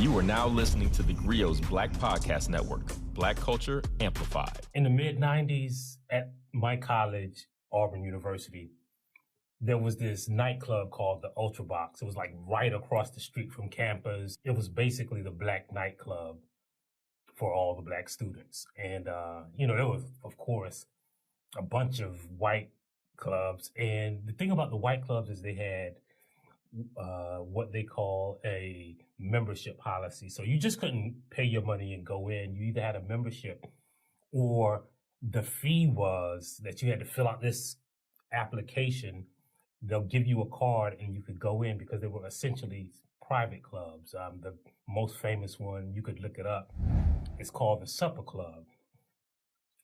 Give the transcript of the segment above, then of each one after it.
You are now listening to theGrio's Black Podcast Network, Black Culture Amplified. In the mid-90s at my college, Auburn University, there was this nightclub called the Ultra Box. It was like right across the street from campus. It was basically the black nightclub for all the black students. And, there was, of course, a bunch of white clubs. And the thing about the white clubs is they had what they call a membership policy. So you just couldn't pay your money and go in. You either had a membership or the fee was that you had to fill out this application. They'll give you a card and you could go in because they were essentially private clubs. The most famous one, you could look it up, it's called the Supper Club.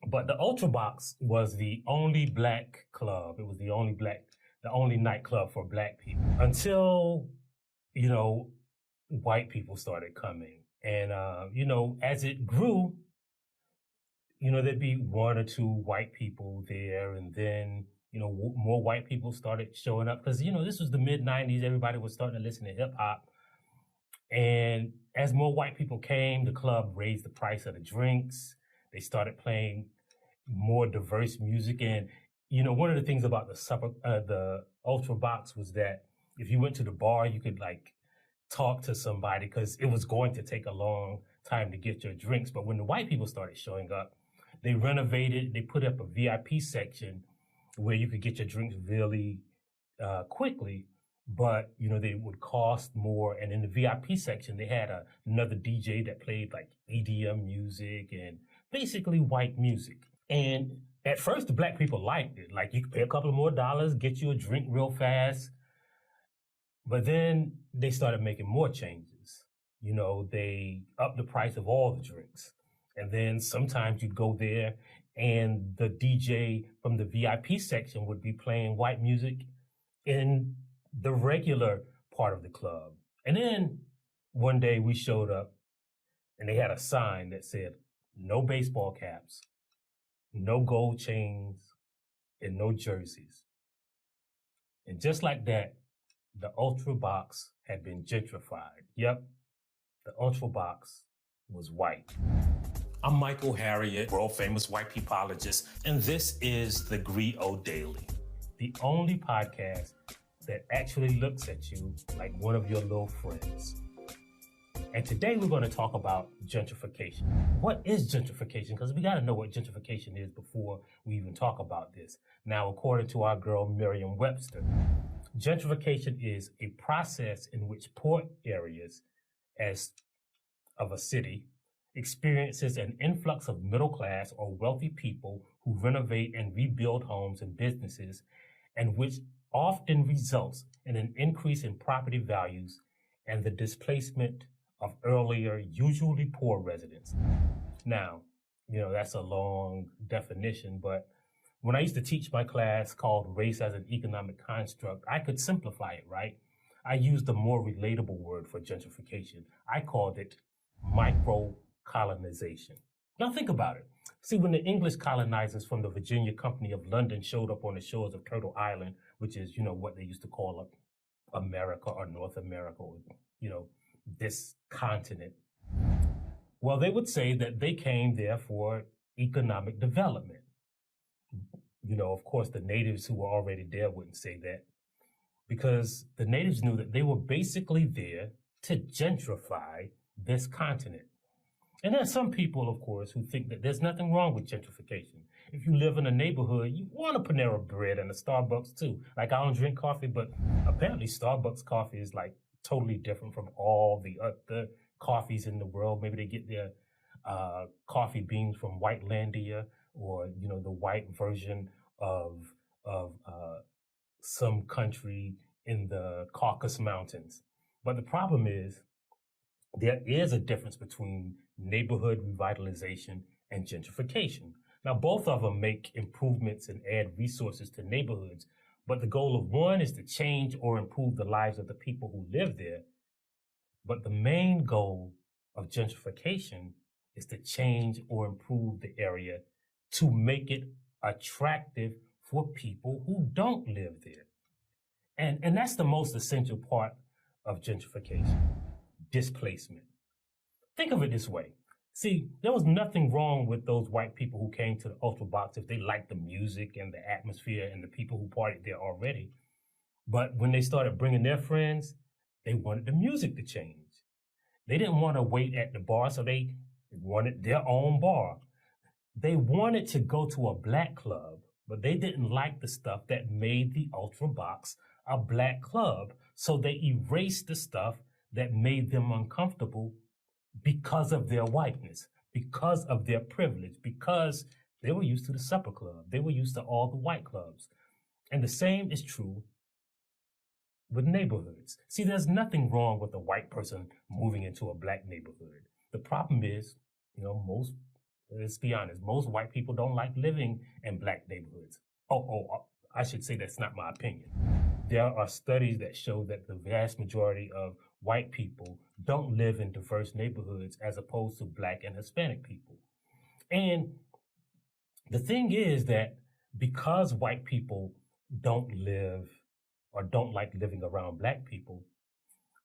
But the Ultra Box was the only black club. It was the only nightclub for black people until, white people started coming. And, as it grew, there'd be one or two white people there. And then, more white people started showing up because, this was the mid-90s. Everybody was starting to listen to hip hop. And as more white people came, the club raised the price of the drinks. They started playing more diverse music. And, one of the things about the Ultra Box was that if you went to the bar, you could talk to somebody because it was going to take a long time to get your drinks. But when the white people started showing up, they renovated, they put up a VIP section where you could get your drinks really quickly, but, they would cost more. And in the VIP section, they had another DJ that played EDM music and basically white music. And at first, the black people liked it. You could pay a couple of more dollars, get you a drink real fast. But then they started making more changes. They upped the price of all the drinks. And then sometimes you'd go there and the DJ from the VIP section would be playing white music in the regular part of the club. And then one day we showed up and they had a sign that said, no baseball caps, no gold chains, and no jerseys. And just like that, the Ultra Box had been gentrified. Yep, the Ultra Box was white. I'm Michael Harriot, world-famous white peopleologist, and this is theGrio Daily, the only podcast that actually looks at you like one of your little friends. And today we're going to talk about gentrification. What is gentrification? Because we got to know what gentrification is before we even talk about this. Now, according to our girl Merriam-Webster, gentrification is a process in which poor areas of a city experiences an influx of middle class or wealthy people who renovate and rebuild homes and businesses, and which often results in an increase in property values and the displacement of earlier, usually poor residents. Now, that's a long definition, but when I used to teach my class called Race as an Economic Construct, I could simplify it, right? I used a more relatable word for gentrification. I called it micro-colonization. Now think about it. See, when the English colonizers from the Virginia Company of London showed up on the shores of Turtle Island, which is, what they used to call America or North America, or, this continent, well, they would say that they came there for economic development. Of course, the natives who were already there wouldn't say that because the natives knew that they were basically there to gentrify this continent. And there are some people, of course, who think that there's nothing wrong with gentrification. If you live in a neighborhood, you want a Panera Bread and a Starbucks too. I don't drink coffee, but apparently Starbucks coffee is totally different from all the other coffees in the world. Maybe they get their coffee beans from Whitelandia or, the white version of some country in the Caucasus Mountains. But the problem is there is a difference between neighborhood revitalization and gentrification. Now, both of them make improvements and add resources to neighborhoods, but the goal of one is to change or improve the lives of the people who live there. But the main goal of gentrification is to change or improve the area to make it attractive for people who don't live there. And that's the most essential part of gentrification, displacement. think of it this way. See, there was nothing wrong with those white people who came to the Ultra Box if they liked the music and the atmosphere and the people who partied there already. But when they started bringing their friends, they wanted the music to change. They didn't want to wait at the bar, so they wanted their own bar. They wanted to go to a black club, but they didn't like the stuff that made the Ultra Box a black club. So they erased the stuff that made them uncomfortable because of their whiteness, because of their privilege, because they were used to the supper club. They were used to all the white clubs. And the same is true with neighborhoods. See, there's nothing wrong with a white person moving into a black neighborhood. The problem is, let's be honest, most white people don't like living in black neighborhoods. I should say that's not my opinion. There are studies that show that the vast majority of white people don't live in diverse neighborhoods as opposed to black and Hispanic people. And the thing is that because white people don't live or don't like living around black people,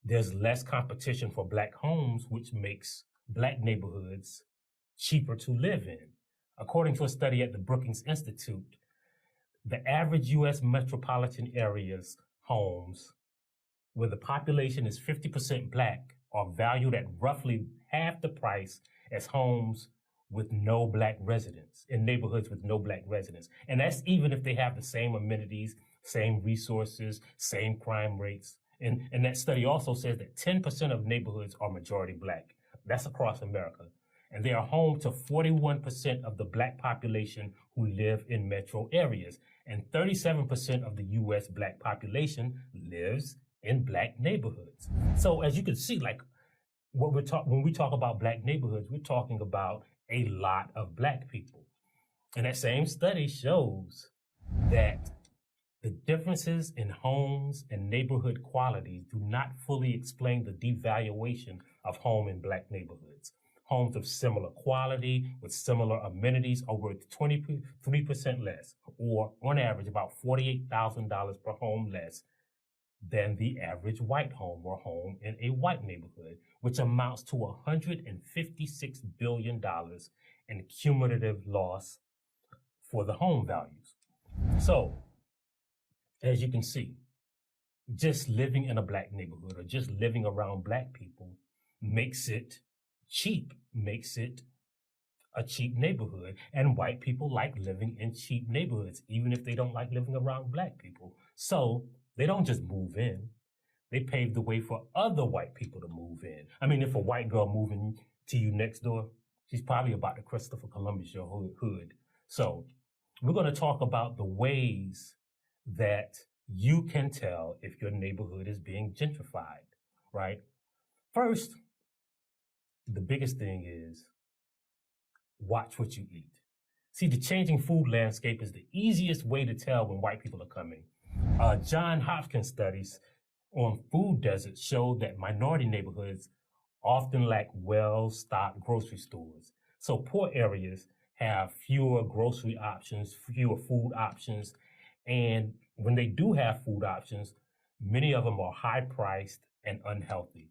there's less competition for black homes, which makes black neighborhoods cheaper to live in. According to a study at the Brookings Institute, the average U.S. metropolitan area's homes where the population is 50% black are valued at roughly half the price as homes with no black residents, in neighborhoods with no black residents. And that's even if they have the same amenities, same resources, same crime rates. And that study also says that 10% of neighborhoods are majority black. That's across America. And they are home to 41% of the black population who live in metro areas. And 37% of the U.S. black population lives in black neighborhoods. So as you can see, when we talk about black neighborhoods, we're talking about a lot of black people. And that same study shows that the differences in homes and neighborhood qualities do not fully explain the devaluation of home in black neighborhoods. Homes of similar quality with similar amenities are worth 23% less, or on average about $48,000 per home less than the average white home or home in a white neighborhood, which amounts to $156 billion in cumulative loss for the home values. So, as you can see, just living in a black neighborhood or just living around black people makes it cheap, makes it a cheap neighborhood. And white people like living in cheap neighborhoods, even if they don't like living around black people. So they don't just move in. They pave the way for other white people to move in. I mean, if a white girl moving to you next door, she's probably about to Christopher Columbus your hood. So we're going to talk about the ways that you can tell if your neighborhood is being gentrified, right? First, the biggest thing is watch what you eat. See, the changing food landscape is the easiest way to tell when white people are coming. John Hopkins studies on food deserts showed that minority neighborhoods often lack well-stocked grocery stores. So poor areas have fewer grocery options, fewer food options, and when they do have food options, many of them are high-priced and unhealthy.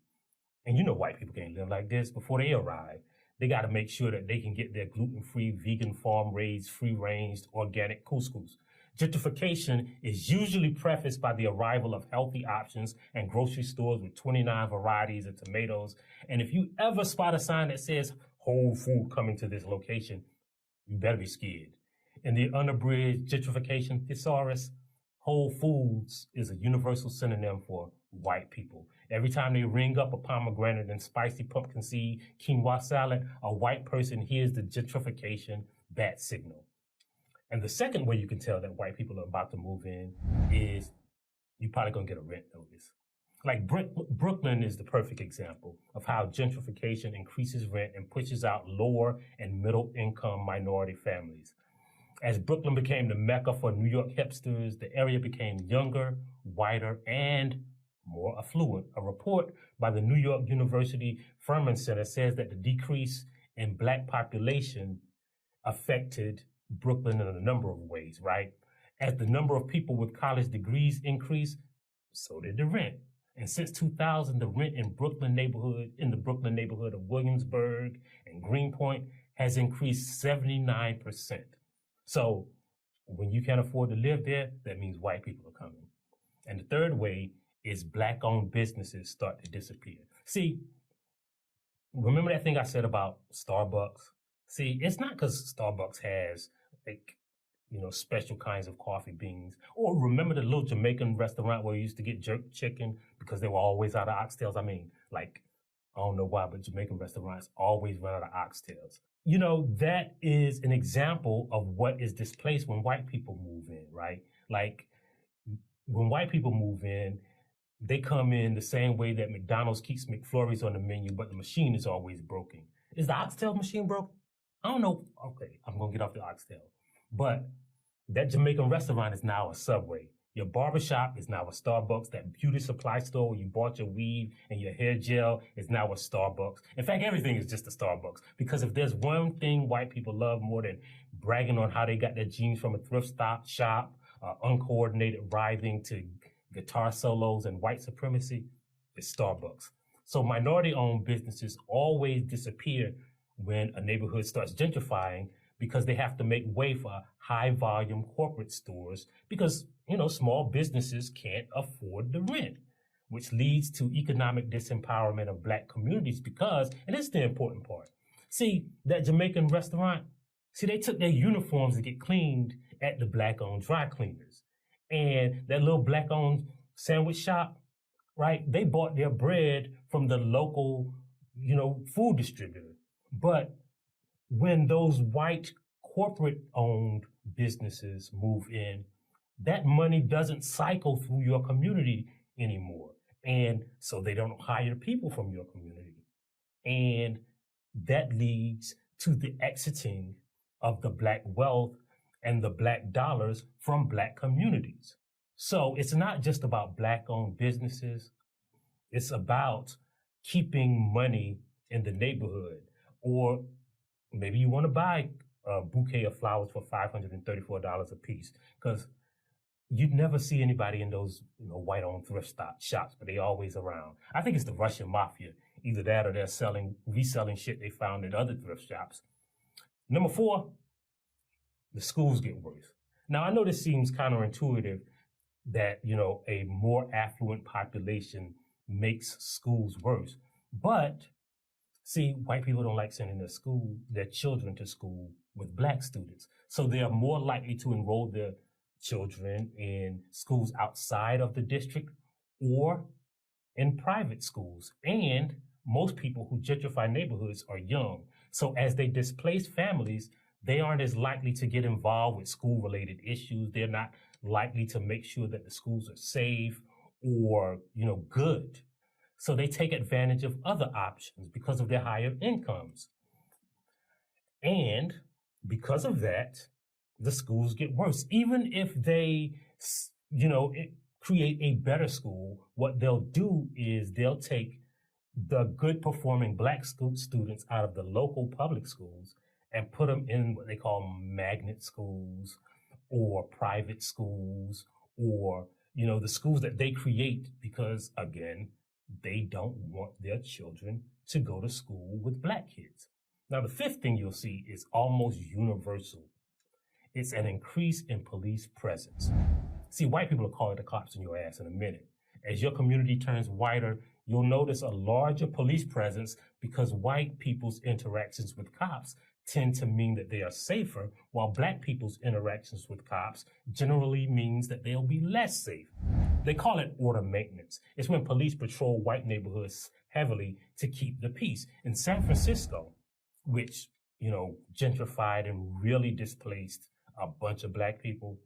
And you know white people can't live like this. Before they arrive, they got to make sure that they can get their gluten-free, vegan, farm-raised, free-ranged, organic couscous. Gentrification is usually prefaced by the arrival of healthy options and grocery stores with 29 varieties of tomatoes. And if you ever spot a sign that says Whole Food coming to this location, you better be scared. In the unabridged gentrification thesaurus, Whole Foods is a universal synonym for white people. Every time they ring up a pomegranate and spicy pumpkin seed quinoa salad, a white person hears the gentrification bat signal. And the second way you can tell that white people are about to move in is you're probably going to get a rent notice. Like Brooklyn is the perfect example of how gentrification increases rent and pushes out lower and middle income minority families. As Brooklyn became the mecca for New York hipsters, the area became younger, whiter, and more affluent. A report by the New York University Furman Center says that the decrease in black population affected Brooklyn in a number of ways, right? As the number of people with college degrees increased, so did the rent. And since 2000, the rent in the Brooklyn neighborhood of Williamsburg and Greenpoint has increased 79%. So when you can't afford to live there, that means white people are coming. And the third way is Black-owned businesses start to disappear. See, remember that thing I said about Starbucks? See, it's not because Starbucks has special kinds of coffee beans. Or remember the little Jamaican restaurant where you used to get jerk chicken because they were always out of oxtails? I mean, I don't know why, but Jamaican restaurants always run out of oxtails. That is an example of what is displaced when white people move in, right? Like, when white people move in, they come in the same way that McDonald's keeps McFlurries on the menu, but the machine is always broken. Is the oxtail machine broken? I don't know. Okay, I'm going to get off the oxtail. But that Jamaican restaurant is now a Subway. Your barbershop is now a Starbucks. That beauty supply store where you bought your weave and your hair gel is now a Starbucks. In fact, everything is just a Starbucks. Because if there's one thing white people love more than bragging on how they got their jeans from a thrift shop, uncoordinated writhing to guitar solos and white supremacy, it's Starbucks. So minority-owned businesses always disappear when a neighborhood starts gentrifying because they have to make way for high-volume corporate stores because, small businesses can't afford the rent, which leads to economic disempowerment of Black communities because, and this is the important part, see, that Jamaican restaurant, they took their uniforms to get cleaned at the Black-owned dry cleaners. And that little Black-owned sandwich shop, right, they bought their bread from the local, food distributor. But when those white corporate-owned businesses move in, that money doesn't cycle through your community anymore. And so they don't hire people from your community. And that leads to the exiting of the Black wealth and the Black dollars from Black communities. So it's not just about Black-owned businesses. It's about keeping money in the neighborhood. Or maybe you want to buy a bouquet of flowers for $534 a piece because you'd never see anybody in those white-owned thrift shops, but they always around. I think it's the Russian mafia. Either that or they're reselling shit they found at other thrift shops. Number 4, the schools get worse. Now, I know this seems counterintuitive that, a more affluent population makes schools worse. But, see, white people don't like sending their children to school with Black students. So they are more likely to enroll their children in schools outside of the district or in private schools. And most people who gentrify neighborhoods are young. So as they displace families, they aren't as likely to get involved with school-related issues. They're not likely to make sure that the schools are safe or, good. So they take advantage of other options because of their higher incomes. And because of that, the schools get worse. Even if they, create a better school, what they'll do is they'll take the good performing Black students out of the local public schools and put them in what they call magnet schools or private schools or, the schools that they create because, again, they don't want their children to go to school with Black kids. Now, the 5th thing you'll see is almost universal. It's an increase in police presence. See, white people will call the cops on your ass in a minute. As your community turns whiter, you'll notice a larger police presence because white people's interactions with cops tend to mean that they are safer, while Black people's interactions with cops generally means that they'll be less safe. They call it order maintenance. It's when police patrol white neighborhoods heavily to keep the peace. In San Francisco, which, gentrified and really displaced a bunch of Black people,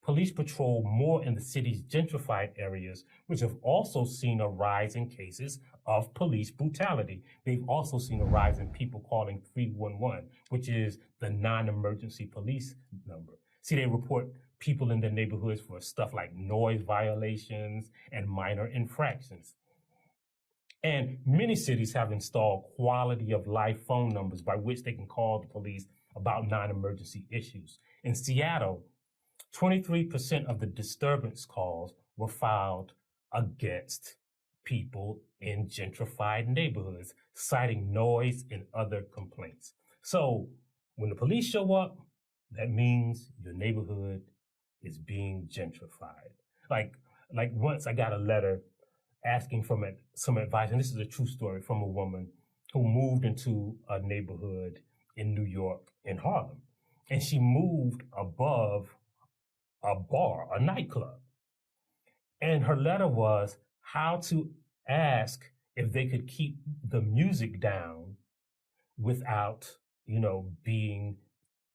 police patrol more in the city's gentrified areas, which have also seen a rise in cases of police brutality. They've also seen a rise in people calling 311, which is the non-emergency police number. See, they report people in their neighborhoods for stuff like noise violations and minor infractions. And many cities have installed quality of life phone numbers by which they can call the police about non-emergency issues. In Seattle, 23% of the disturbance calls were filed against people in gentrified neighborhoods, citing noise and other complaints. So when the police show up, that means your neighborhood is being gentrified. Like once I got a letter asking for some advice, and this is a true story from a woman who moved into a neighborhood in New York, in Harlem. And she moved above a bar, a nightclub. And her letter was how to ask if they could keep the music down without, being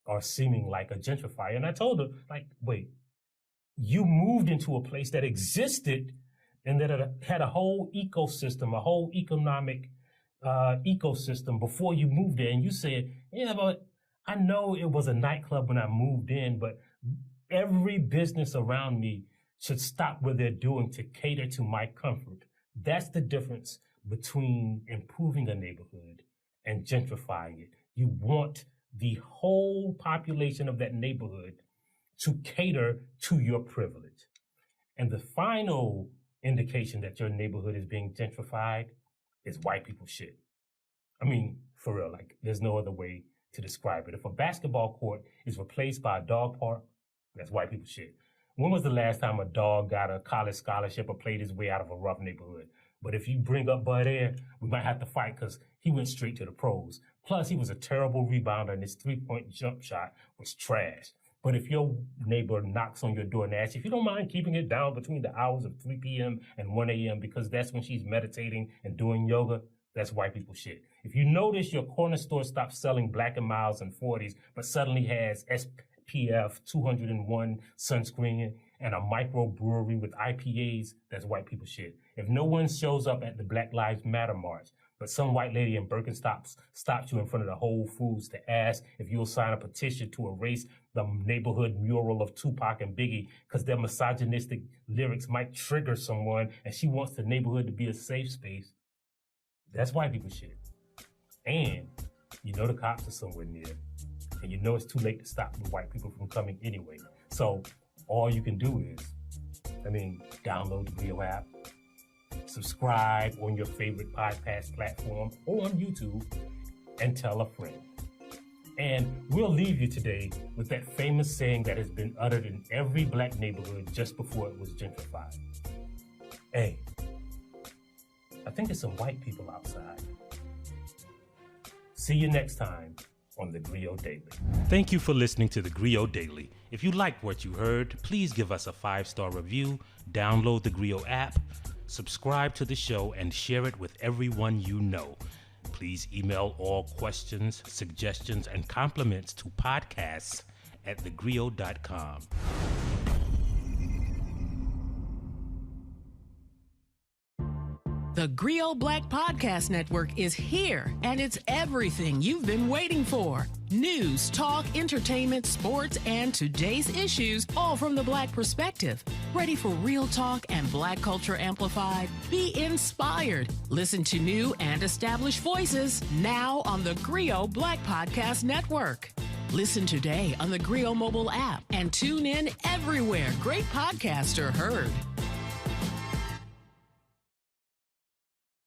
or seeming like a gentrifier. And I told her, wait, you moved into a place that existed and that had a whole ecosystem, a whole economic ecosystem before you moved there. And you said, yeah, but I know it was a nightclub when I moved in, but every business around me should stop what they're doing to cater to my comfort. That's the difference between improving a neighborhood and gentrifying it. You want the whole population of that neighborhood to cater to your privilege. And the final indication that your neighborhood is being gentrified is white people shit. I mean, for real, there's no other way to describe it. If a basketball court is replaced by a dog park, that's white people shit. When was the last time a dog got a college scholarship or played his way out of a rough neighborhood? But if you bring up Bud Air, we might have to fight because he went straight to the pros. Plus, he was a terrible rebounder and his three-point jump shot was trash. But if your neighbor knocks on your door and asks if you don't mind keeping it down between the hours of 3 p.m. and 1 a.m. because that's when she's meditating and doing yoga, that's white people shit. If you notice your corner store stopped selling Black & Milds and 40s, but suddenly has SPF 201 sunscreen and a microbrewery with IPAs, that's white people shit. If no one shows up at the Black Lives Matter march, but some white lady in Birkenstocks stops you in front of the Whole Foods to ask if you'll sign a petition to erase the neighborhood mural of Tupac and Biggie because their misogynistic lyrics might trigger someone and she wants the neighborhood to be a safe space, that's white people shit. And the cops are somewhere near. And it's too late to stop the white people from coming anyway. So all you can do is, download the GRIO app, subscribe on your favorite podcast platform or on YouTube, and tell a friend. And we'll leave you today with that famous saying that has been uttered in every Black neighborhood just before it was gentrified. Hey, I think there's some white people outside. See you next time on the GRIO Daily. Thank you for listening to the GRIO Daily. If you liked what you heard, please give us a 5-star review, download the GRIO app, subscribe to the show, and share it with everyone you know. Please email all questions, suggestions, and compliments to podcasts@thegrio.com. The GRIO Black Podcast Network is here, and it's everything you've been waiting for. News, talk, entertainment, sports, and today's issues, all from the Black perspective. Ready for real talk and Black culture amplified? Be inspired. Listen to new and established voices now on the GRIO Black Podcast Network. Listen today on the GRIO mobile app and tune in everywhere great podcasts are heard.